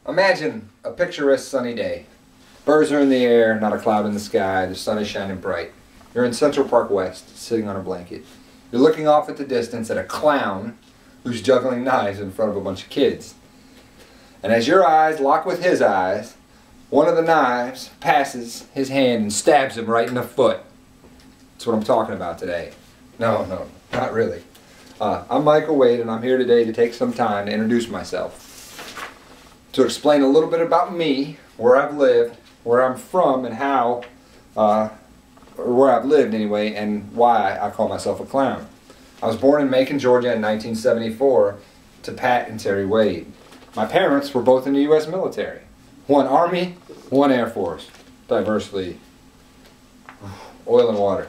Imagine a picturesque sunny day. Birds are in the air, not a cloud in the sky, the sun is shining bright. You're in Central Park West, sitting on a blanket. You're looking off at the distance at a clown who's juggling knives in front of a bunch of kids. And as your eyes lock with his eyes, one of the knives passes his hand and stabs him right in the foot. That's what I'm talking about today. No, not really. I'm Michael Wade, and I'm here today to take some time to introduce myself, to explain a little bit about me, where I've lived, where I'm from, and how, or where I've lived anyway, and why I call myself a clown. I was born in Macon, Georgia in 1974 to Pat and Terry Wade. My parents were both in the U.S. military. One Army, one Air Force. Diversity. Oil and water.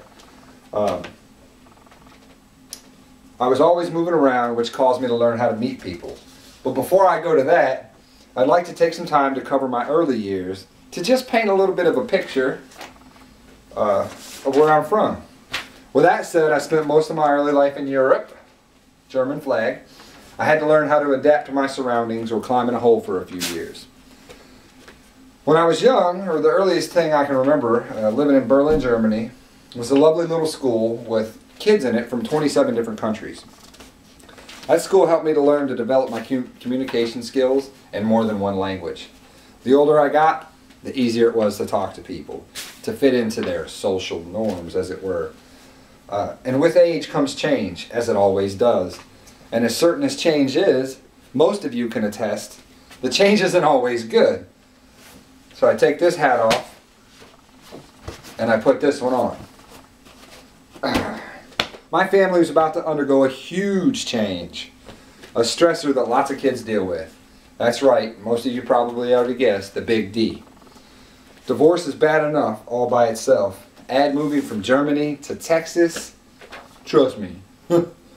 I was always moving around, which caused me to learn how to meet people. But before I go to that, I'd like to take some time to cover my early years to just paint a little bit of a picture of where I'm from. With that said, I spent most of my early life in Europe, German flag. I had to learn how to adapt to my surroundings or climb in a hole for a few years. When I was young, or the earliest thing I can remember, living in Berlin, Germany, was a lovely little school with kids in it from 27 different countries. That school helped me to learn to develop my communication skills in more than one language. The older I got, the easier it was to talk to people, to fit into their social norms, as it were. And with age comes change, as it always does. And as certain as change is, most of you can attest, the change isn't always good. So I take this hat off, and I put this one on. My family was about to undergo a huge change, a stressor that lots of kids deal with. That's right, most of you probably already guessed, the big D. Divorce is bad enough all by itself. Add moving from Germany to Texas, trust me,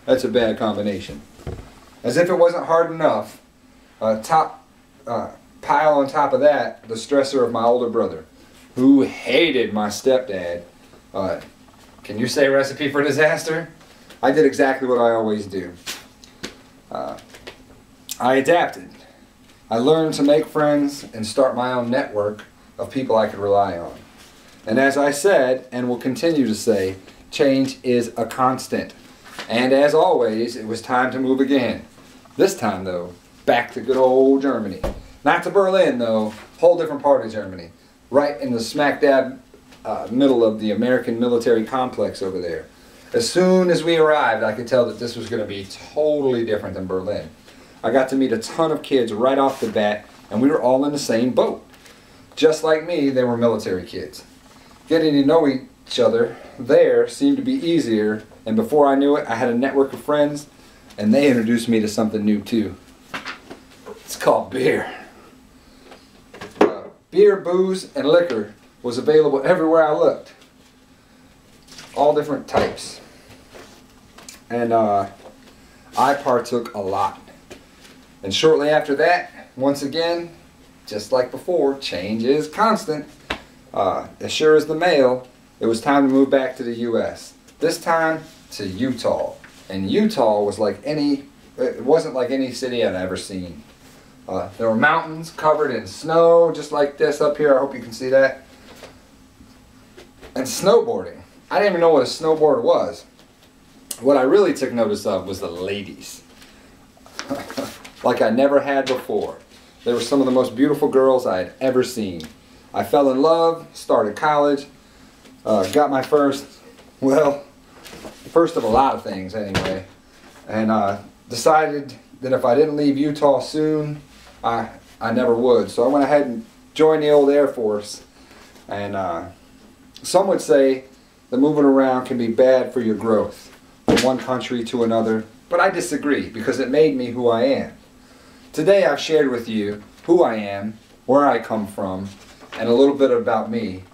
that's a bad combination. As if it wasn't hard enough, pile on top of that, the stressor of my older brother, who hated my stepdad. Can you say recipe for disaster? I did exactly what I always do. I adapted. I learned to make friends and start my own network of people I could rely on. And as I said, and will continue to say, change is a constant. And as always, it was time to move again. This time, though, back to good old Germany. Not to Berlin, though, whole different part of Germany. Right in the smack dab middle of the American military complex over there. As soon as we arrived, I could tell that this was going to be totally different than Berlin. I got to meet a ton of kids right off the bat, and we were all in the same boat. Just like me, they were military kids. Getting to know each other there seemed to be easier, and before I knew it, I had a network of friends, and they introduced me to something new too. It's called beer. Beer, booze, and liquor was available everywhere I looked. All different types. And I partook a lot. And shortly after that, once again, just like before, change is constant. As sure as the mail, it was time to move back to the U.S. This time to Utah. And Utah was like it wasn't like any city I'd ever seen. There were mountains covered in snow, just like this up here. I hope you can see that. And snowboarding. I didn't even know what a snowboard was. What I really took notice of was the ladies. Like I never had before. They were some of the most beautiful girls I had ever seen. I fell in love, started college, got my first of a lot of things anyway, and decided that if I didn't leave Utah soon, I never would. So I went ahead and joined the old Air Force, and some would say that moving around can be bad for your growth, from one country to another, but I disagree because it made me who I am. Today I've shared with you who I am, where I come from, and a little bit about me,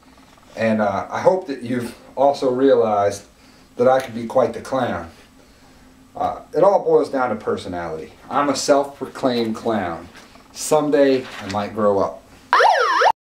and I hope that you've also realized that I can be quite the clown. It all boils down to personality. I'm a self-proclaimed clown. Someday I might grow up.